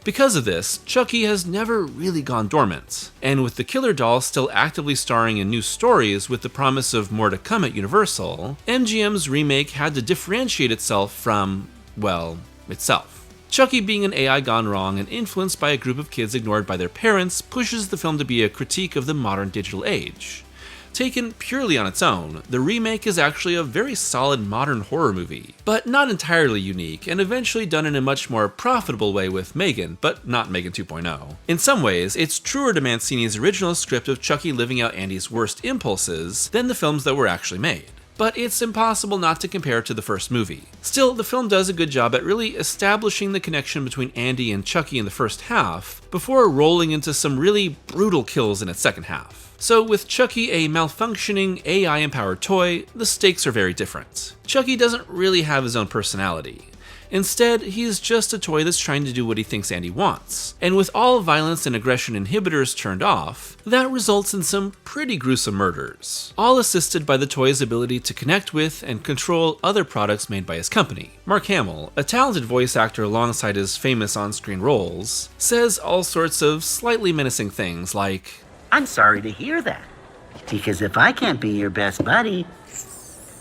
Because of this, Chucky has never really gone dormant, and with the killer doll still actively starring in new stories with the promise of more to come at Universal, MGM's remake had to differentiate itself from, well, itself. Chucky being an AI gone wrong and influenced by a group of kids ignored by their parents pushes the film to be a critique of the modern digital age. Taken purely on its own, the remake is actually a very solid modern horror movie, but not entirely unique, and eventually done in a much more profitable way with Megan, but not Megan 2.0. In some ways, it's truer to Mancini's original script of Chucky living out Andy's worst impulses than the films that were actually made. But it's impossible not to compare it to the first movie. Still, the film does a good job at really establishing the connection between Andy and Chucky in the first half, before rolling into some really brutal kills in its second half. So with Chucky a malfunctioning, AI-empowered toy, the stakes are very different. Chucky doesn't really have his own personality. Instead, he's just a toy that's trying to do what he thinks Andy wants. And with all violence and aggression inhibitors turned off, that results in some pretty gruesome murders, all assisted by the toy's ability to connect with and control other products made by his company. Mark Hamill, a talented voice actor alongside his famous on-screen roles, says all sorts of slightly menacing things like,
"I'm sorry to hear that, because if I can't be your best buddy,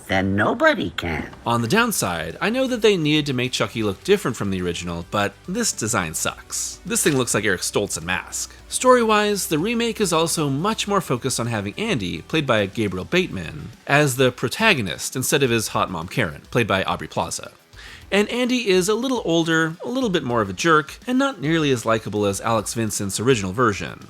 then nobody can."
On the downside, I know that they needed to make Chucky look different from the original, but this design sucks. This thing looks like Eric Stoltz in Mask. Story-wise, the remake is also much more focused on having Andy, played by Gabriel Bateman, as the protagonist instead of his hot mom Karen, played by Aubrey Plaza. And Andy is a little older, a little bit more of a jerk, and not nearly as likable as Alex Vincent's original version,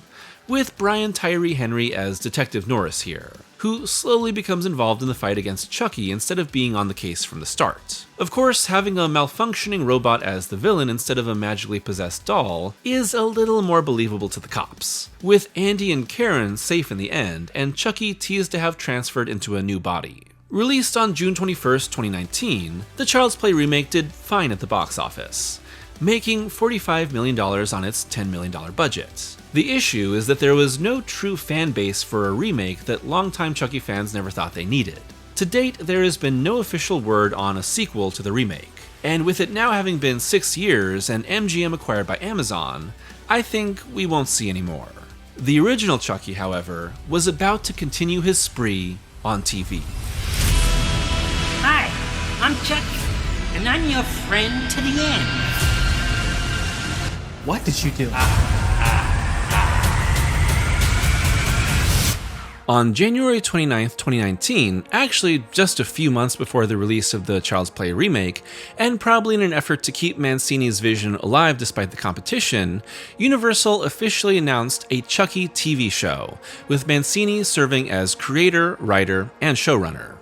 with Brian Tyree Henry as Detective Norris here, who slowly becomes involved in the fight against Chucky instead of being on the case from the start. Of course, having a malfunctioning robot as the villain instead of a magically possessed doll is a little more believable to the cops, with Andy and Karen safe in the end, and Chucky teased to have transferred into a new body. Released on June 21st, 2019, the Child's Play remake did fine at the box office, making $45 million on its $10 million budget. The issue is that there was no true fan base for a remake that longtime Chucky fans never thought they needed. To date, there has been no official word on a sequel to the remake, and with it now having been 6 years and MGM acquired by Amazon, I think we won't see any more. The original Chucky, however, was about to continue his spree on TV.
Hi, I'm Chucky, and I'm your friend to the end.
What did you do?
On January 29, 2019, actually just a few months before the release of the Child's Play remake, and probably in an effort to keep Mancini's vision alive despite the competition, Universal officially announced a Chucky TV show, with Mancini serving as creator, writer, and showrunner.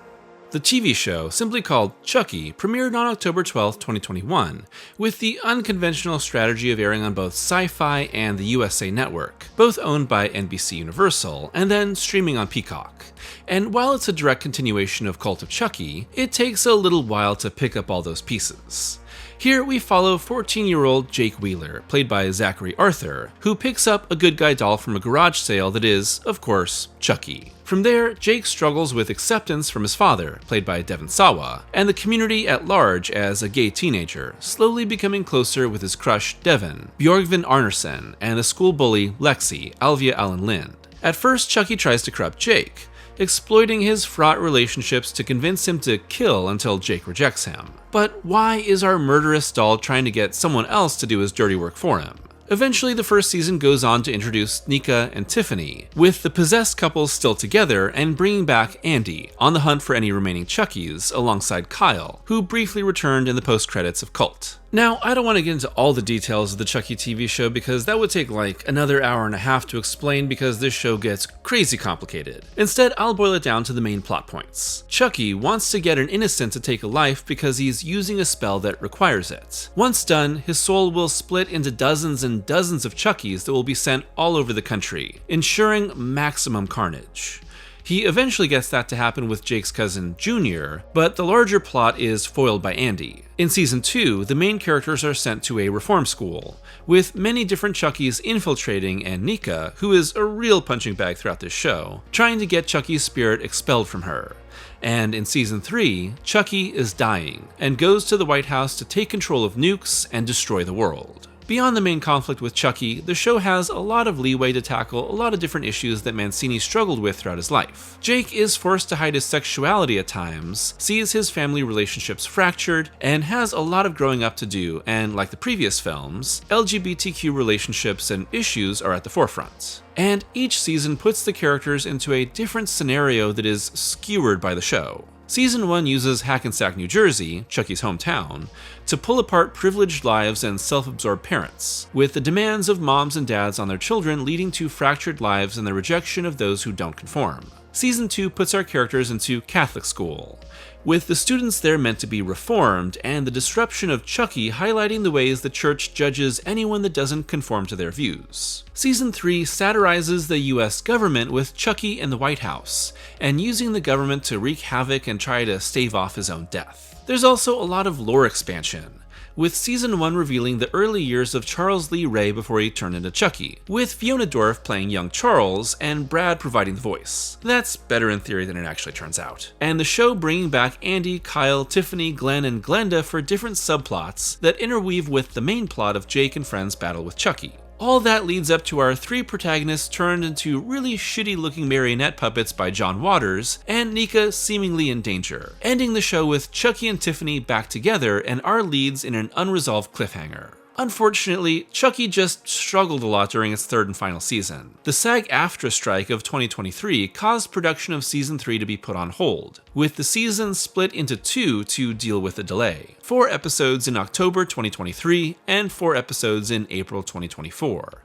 The TV show, simply called Chucky, premiered on October 12, 2021, with the unconventional strategy of airing on both Sci-Fi and the USA Network, both owned by NBC Universal, and then streaming on Peacock. And while it's a direct continuation of Cult of Chucky, it takes a little while to pick up all those pieces. Here we follow 14-year-old Jake Wheeler, played by Zachary Arthur, who picks up a good guy doll from a garage sale that is, of course, Chucky. From there, Jake struggles with acceptance from his father, played by Devon Sawa, and the community at large as a gay teenager, slowly becoming closer with his crush Devon, Björgvin Arnerson, and the school bully Lexi, Alvia Allen Lind. At first, Chucky tries to corrupt Jake, exploiting his fraught relationships to convince him to kill until Jake rejects him. But why is our murderous doll trying to get someone else to do his dirty work for him? Eventually, the first season goes on to introduce Nika and Tiffany, with the possessed couples still together and bringing back Andy, on the hunt for any remaining Chuckies, alongside Kyle, who briefly returned in the post-credits of Cult. Now, I don't want to get into all the details of the Chucky TV show because that would take like another hour and a half to explain because this show gets crazy complicated. Instead, I'll boil it down to the main plot points. Chucky wants to get an innocent to take a life because he's using a spell that requires it. Once done, his soul will split into dozens and dozens of Chuckies that will be sent all over the country, ensuring maximum carnage. He eventually gets that to happen with Jake's cousin, Junior, but the larger plot is foiled by Andy. In Season 2, the main characters are sent to a reform school, with many different Chuckies infiltrating and Nika, who is a real punching bag throughout this show, trying to get Chucky's spirit expelled from her. And in Season 3, Chucky is dying, and goes to the White House to take control of nukes and destroy the world. Beyond the main conflict with Chucky, the show has a lot of leeway to tackle a lot of different issues that Mancini struggled with throughout his life. Jake is forced to hide his sexuality at times, sees his family relationships fractured, and has a lot of growing up to do, and like the previous films, LGBTQ relationships and issues are at the forefront. And each season puts the characters into a different scenario that is skewered by the show. Season 1 uses Hackensack, New Jersey, Chucky's hometown, to pull apart privileged lives and self-absorbed parents, with the demands of moms and dads on their children leading to fractured lives and the rejection of those who don't conform. Season 2 puts our characters into Catholic school, with the students there meant to be reformed and the disruption of Chucky highlighting the ways the church judges anyone that doesn't conform to their views. Season 3 satirizes the US government with Chucky in the White House, and using the government to wreak havoc and try to stave off his own death. There's also a lot of lore expansion, with Season 1 revealing the early years of Charles Lee Ray before he turned into Chucky, with Fiona Dourif playing young Charles and Brad providing the voice. That's better in theory than it actually turns out. And the show bringing back Andy, Kyle, Tiffany, Glenn, and Glenda for different subplots that interweave with the main plot of Jake and friends' battle with Chucky. All that leads up to our three protagonists turned into really shitty-looking marionette puppets by John Waters, and Nika seemingly in danger, ending the show with Chucky and Tiffany back together and our leads in an unresolved cliffhanger. Unfortunately, Chucky just struggled a lot during its third and final season. The SAG-AFTRA strike of 2023 caused production of Season 3 to be put on hold, with the season split into two to deal with the delay. 4 episodes in October 2023 and 4 episodes in April 2024.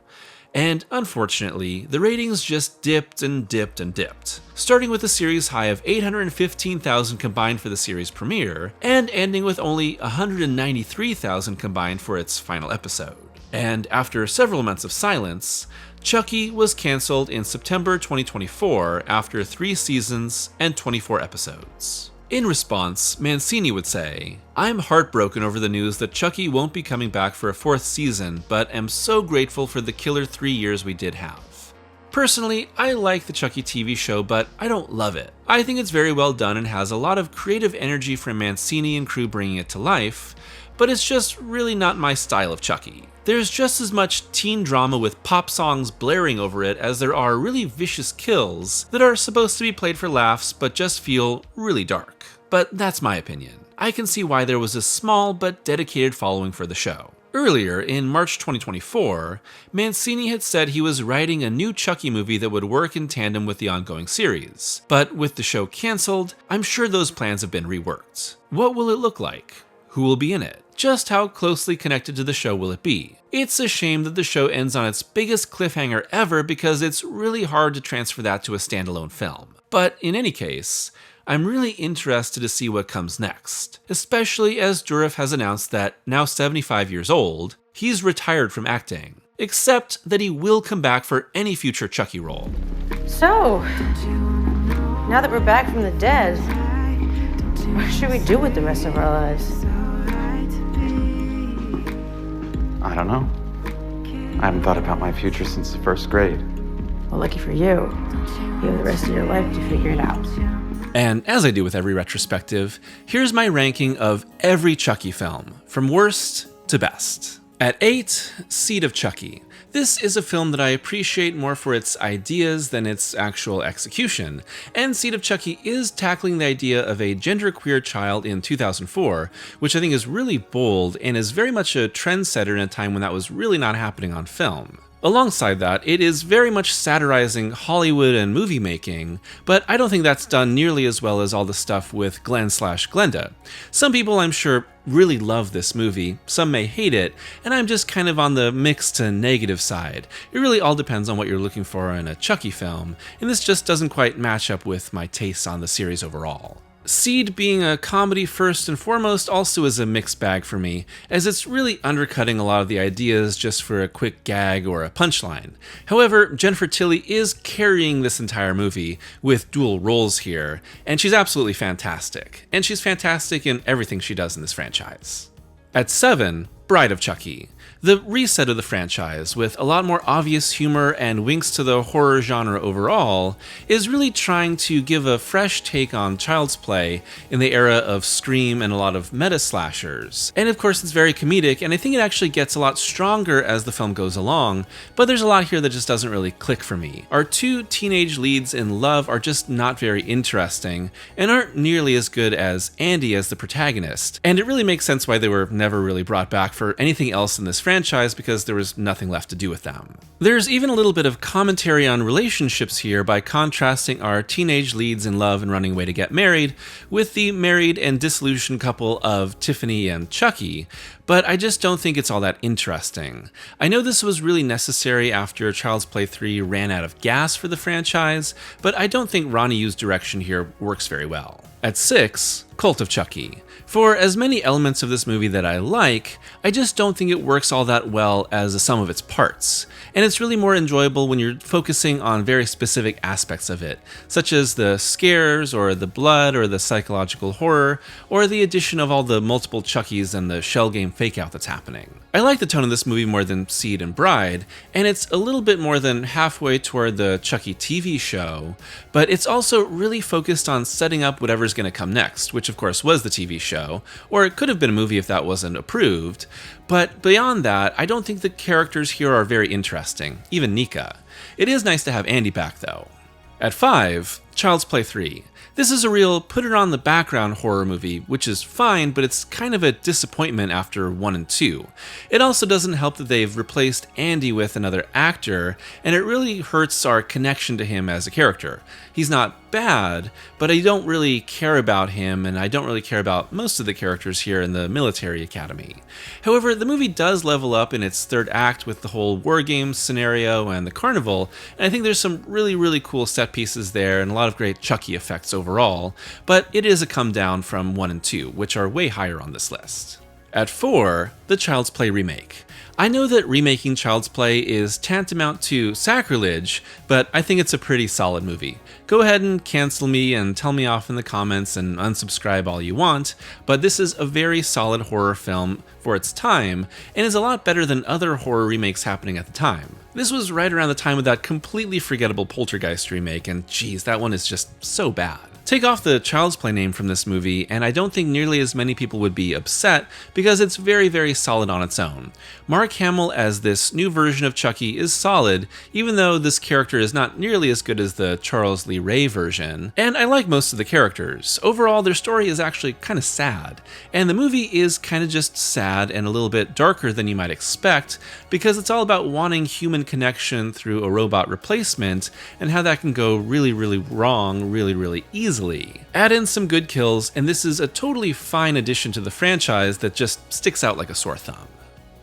And unfortunately, the ratings just dipped and dipped and dipped, starting with a series high of 815,000 combined for the series premiere, and ending with only 193,000 combined for its final episode. And after several months of silence, Chucky was cancelled in September 2024 after 3 seasons and 24 episodes. In response, Mancini would say, "I'm heartbroken over the news that Chucky won't be coming back for a 4th season, but am so grateful for the killer 3 years we did have. Personally, I like the Chucky TV show, but I don't love it. I think it's very well done and has a lot of creative energy from Mancini and crew bringing it to life, but it's just really not my style of Chucky. There's just as much teen drama with pop songs blaring over it as there are really vicious kills that are supposed to be played for laughs but just feel really dark. But that's my opinion. I can see why there was a small but dedicated following for the show." Earlier, in March 2024, Mancini had said he was writing a new Chucky movie that would work in tandem with the ongoing series. But with the show cancelled, I'm sure those plans have been reworked. What will it look like? Who will be in it? Just how closely connected to the show will it be? It's a shame that the show ends on its biggest cliffhanger ever because it's really hard to transfer that to a standalone film. But in any case, I'm really interested to see what comes next, especially as Dourif has announced that, now 75 years old, he's retired from acting, except that he will come back for any future Chucky role.
So, now that we're back from the dead, what should we do with the rest of our lives?
I don't know. I haven't thought about my future since the first grade.
Well, lucky for you, you have the rest of your life to figure it out.
And as I do with every retrospective, here's my ranking of every Chucky film, from worst to best. At 8, Seed of Chucky. This is a film that I appreciate more for its ideas than its actual execution, and Seed of Chucky is tackling the idea of a genderqueer child in 2004, which I think is really bold and is very much a trendsetter in a time when that was really not happening on film. Alongside that, it is very much satirizing Hollywood and movie making, but I don't think that's done nearly as well as all the stuff with Glenn/Glenda. Some people, I'm sure, really love this movie, some may hate it, and I'm just kind of on the mixed to negative side. It really all depends on what you're looking for in a Chucky film, and this just doesn't quite match up with my tastes on the series overall. Seed being a comedy first and foremost also is a mixed bag for me, as it's really undercutting a lot of the ideas just for a quick gag or a punchline. However, Jennifer Tilly is carrying this entire movie with dual roles here, and she's absolutely fantastic. And she's fantastic in everything she does in this franchise. At 7, Bride of Chucky. The reset of the franchise, with a lot more obvious humor and winks to the horror genre overall, is really trying to give a fresh take on Child's Play in the era of Scream and a lot of meta slashers. And of course it's very comedic, and I think it actually gets a lot stronger as the film goes along, but there's a lot here that just doesn't really click for me. Our two teenage leads in love are just not very interesting, and aren't nearly as good as Andy as the protagonist, and it really makes sense why they were never really brought back for anything else in this franchise because there was nothing left to do with them. There's even a little bit of commentary on relationships here by contrasting our teenage leads in love and running away to get married with the married and disillusioned couple of Tiffany and Chucky, but I just don't think it's all that interesting. I know this was really necessary after Child's Play 3 ran out of gas for the franchise, but I don't think Ronnie Yu's direction here works very well. At 6, Cult of Chucky. For as many elements of this movie that I like, I just don't think it works all that well as a sum of its parts, and it's really more enjoyable when you're focusing on very specific aspects of it, such as the scares, or the blood, or the psychological horror, or the addition of all the multiple Chuckies and the shell game fake-out that's happening. I like the tone of this movie more than Seed and Bride, and it's a little bit more than halfway toward the Chucky TV show, but it's also really focused on setting up whatever's going to come next, which of course was the TV show, or it could have been a movie if that wasn't approved. But beyond that, I don't think the characters here are very interesting, even Nika. It is nice to have Andy back though. At 5, Child's Play 3. This is a real put-it-on-the-background horror movie, which is fine, but it's kind of a disappointment after 1 and 2. It also doesn't help that they've replaced Andy with another actor, and it really hurts our connection to him as a character. He's not bad, but I don't really care about him, and I don't really care about most of the characters here in the military academy. However, the movie does level up in its third act with the whole war games scenario and the carnival, and I think there's some really cool set pieces there and a lot of great Chucky effects overall, but it is a come down from 1 and 2, which are way higher on this list. At 4, the Child's Play remake. I know that remaking Child's Play is tantamount to sacrilege, but I think it's a pretty solid movie. Go ahead and cancel me and tell me off in the comments and unsubscribe all you want, but this is a very solid horror film for its time, and is a lot better than other horror remakes happening at the time. This was right around the time of that completely forgettable Poltergeist remake, and geez, that one is just so bad. Take off the Child's Play name from this movie, and I don't think nearly as many people would be upset because it's very solid on its own. Mark Hamill as this new version of Chucky is solid, even though this character is not nearly as good as the Charles Lee Ray version, and I like most of the characters. Overall, their story is actually kind of sad, and the movie is kind of just sad and a little bit darker than you might expect, because it's all about wanting human connection through a robot replacement, and how that can go really wrong really easily. Add in some good kills, and this is a totally fine addition to the franchise that just sticks out like a sore thumb.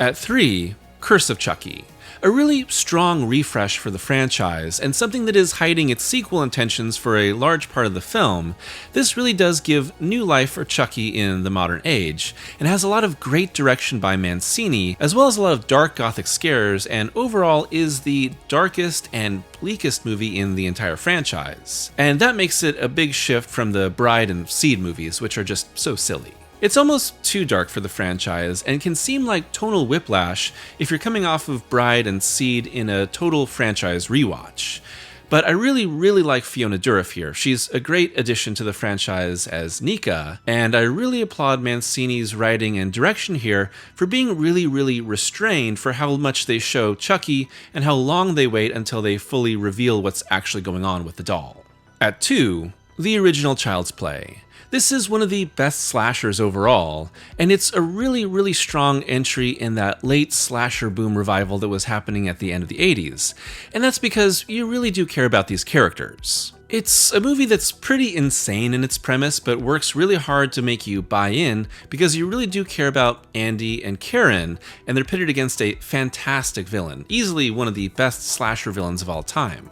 At 3, Curse of Chucky. A really strong refresh for the franchise, and something that is hiding its sequel intentions for a large part of the film. This really does give new life for Chucky in the modern age, and has a lot of great direction by Mancini, as well as a lot of dark gothic scares, and overall is the darkest and bleakest movie in the entire franchise. And that makes it a big shift from the Bride and Seed movies, which are just so silly. It's almost too dark for the franchise, and can seem like tonal whiplash if you're coming off of Bride and Seed in a total franchise rewatch. But I really like Fiona Dourif here. She's a great addition to the franchise as Nika, and I really applaud Mancini's writing and direction here for being really restrained for how much they show Chucky and how long they wait until they fully reveal what's actually going on with the doll. At 2, the original Child's Play. This is one of the best slashers overall, and it's a really strong entry in that late slasher boom revival that was happening at the end of the 80s, and that's because you really do care about these characters. It's a movie that's pretty insane in its premise, but works really hard to make you buy in because you really do care about Andy and Karen, and they're pitted against a fantastic villain, easily one of the best slasher villains of all time.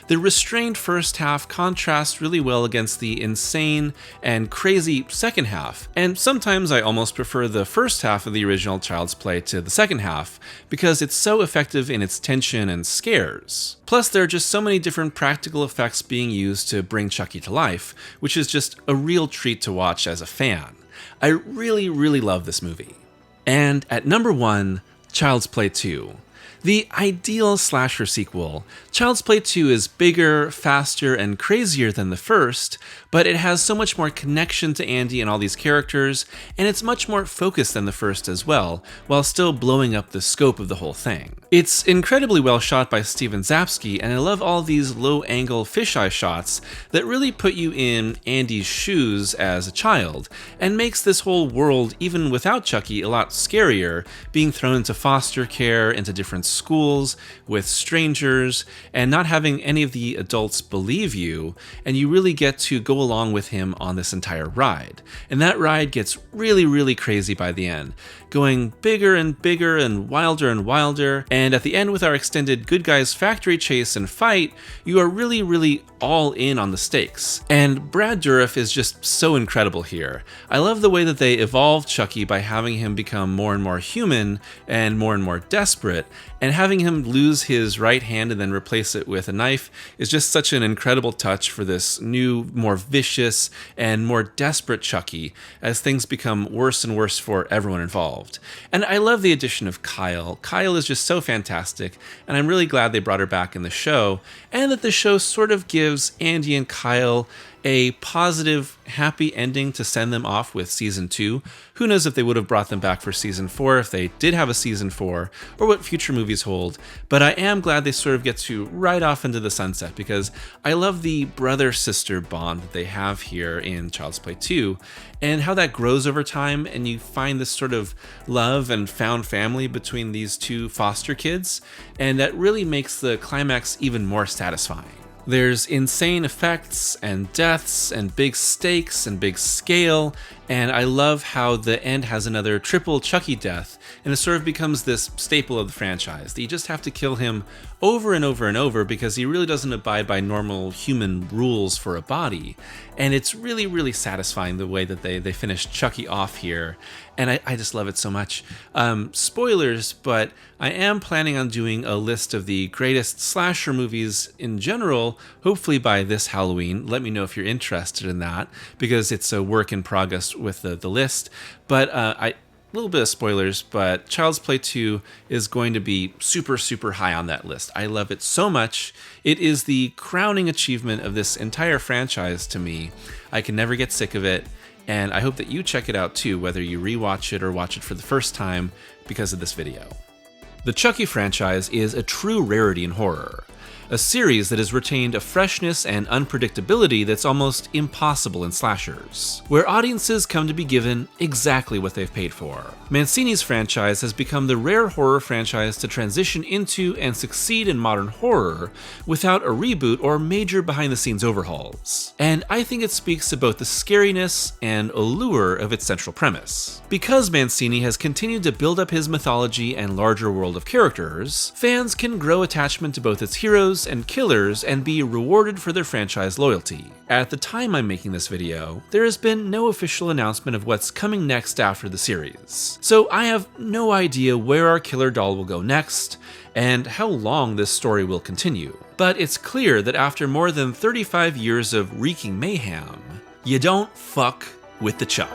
The restrained first half contrasts really well against the insane and crazy second half, and sometimes I almost prefer the first half of the original Child's Play to the second half because it's so effective in its tension and scares. Plus, there are just so many different practical effects being used to bring Chucky to life, which is just a real treat to watch as a fan. I really love this movie. And at number 1, Child's Play 2. The ideal slasher sequel. Child's Play 2 is bigger, faster, and crazier than the first, but it has so much more connection to Andy and all these characters, and it's much more focused than the first as well, while still blowing up the scope of the whole thing. It's incredibly well shot by Steven Zapsky, and I love all these low-angle fisheye shots that really put you in Andy's shoes as a child, and makes this whole world, even without Chucky, a lot scarier, being thrown into foster care, into different schools, with strangers, and not having any of the adults believe you, and you really get to go along with him on this entire ride. And that ride gets really crazy by the end, going bigger and bigger and wilder, and at the end with our extended good guys factory chase and fight, you are really all in on the stakes. And Brad Dourif is just so incredible here. I love the way that they evolved Chucky by having him become more and more human and more desperate, and having him lose his right hand and then replace it with a knife is just such an incredible touch for this new, more vicious and more desperate Chucky as things become worse and worse for everyone involved. And I love the addition of Kyle. Kyle is just so fantastic, and I'm really glad they brought her back in the show, and that the show sort of gives Andy and Kyle a positive, happy ending to send them off with season 2. Who knows if they would have brought them back for season 4 if they did have a season 4, or what future movies hold, but I am glad they sort of get to ride off into the sunset because I love the brother-sister bond that they have here in Child's Play 2, and how that grows over time, and you find this sort of love and found family between these two foster kids, and that really makes the climax even more satisfying. There's insane effects and deaths and big stakes and big scale, and I love how the end has another triple Chucky death, and it sort of becomes this staple of the franchise that you just have to kill him over and over because he really doesn't abide by normal human rules for a body. And it's really satisfying the way that they finished Chucky off here, and I just love it so much. Spoilers, but I am planning on doing a list of the greatest slasher movies in general, hopefully by this Halloween. Let me know if you're interested in that, because it's a work in progress with the list. But a little bit of spoilers, but Child's Play 2 is going to be super high on that list. I love it so much. It is the crowning achievement of this entire franchise to me. I can never get sick of it, and I hope that you check it out too, whether you rewatch it or watch it for the first time because of this video. The Chucky franchise is a true rarity in horror. a series that has retained a freshness and unpredictability that's almost impossible in slashers, where audiences come to be given exactly what they've paid for. Mancini's franchise has become the rare horror franchise to transition into and succeed in modern horror without a reboot or major behind-the-scenes overhauls. And I think it speaks to both the scariness and allure of its central premise. Because Mancini has continued to build up his mythology and larger world of characters, fans can grow attachment to both its heroes and killers and be rewarded for their franchise loyalty. At the time I'm making this video, there has been no official announcement of what's coming next after the series, so I have no idea where our killer doll will go next, and how long this story will continue. But it's clear that after more than 35 years of wreaking mayhem, you don't fuck with the Chuck.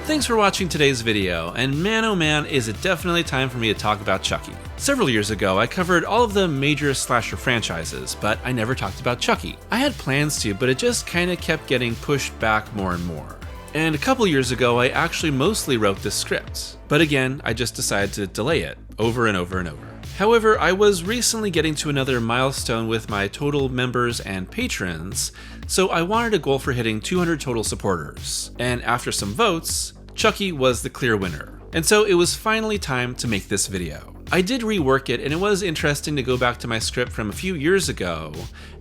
Thanks for watching today's video, and man oh man is it definitely time for me to talk about Chucky. Several years ago I covered all of the major slasher franchises, but I never talked about Chucky. I had plans to, but it just kinda kept getting pushed back more and more. And a couple years ago I actually mostly wrote this script, but again I just decided to delay it over and over and over. However, I was recently getting to another milestone with my total members and patrons, so I wanted a goal for hitting 200 total supporters. And after some votes, Chucky was the clear winner. And so it was finally time to make this video. I did rework it, and it was interesting to go back to my script from a few years ago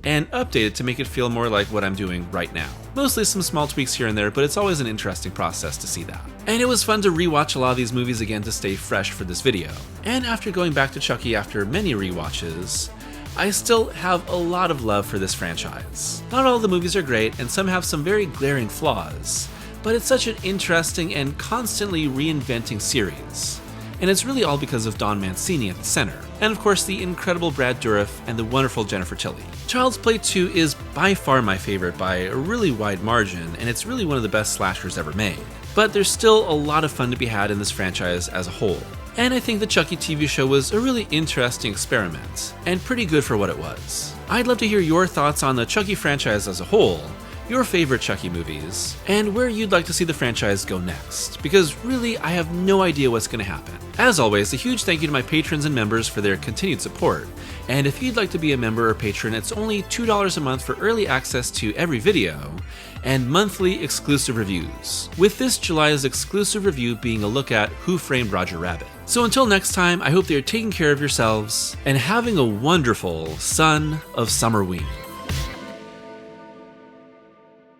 and update it to make it feel more like what I'm doing right now. Mostly some small tweaks here and there, but it's always an interesting process to see that. And it was fun to rewatch a lot of these movies again to stay fresh for this video. And after going back to Chucky after many rewatches, I still have a lot of love for this franchise. Not all the movies are great, and some have some very glaring flaws, but it's such an interesting and constantly reinventing series. And it's really all because of Don Mancini at the center, and of course the incredible Brad Dourif and the wonderful Jennifer Tilly. Child's Play 2 is by far my favorite by a really wide margin, and it's really one of the best slashers ever made. But there's still a lot of fun to be had in this franchise as a whole. And I think the Chucky TV show was a really interesting experiment, and pretty good for what it was. I'd love to hear your thoughts on the Chucky franchise as a whole, your favorite Chucky movies, and where you'd like to see the franchise go next, because really I have no idea what's going to happen. As always, a huge thank you to my patrons and members for their continued support, and if you'd like to be a member or patron, it's only $2 a month for early access to every video, and monthly exclusive reviews, with this July's exclusive review being a look at Who Framed Roger Rabbit. So until next time, I hope that you're taking care of yourselves, and having a wonderful Son of Summerween.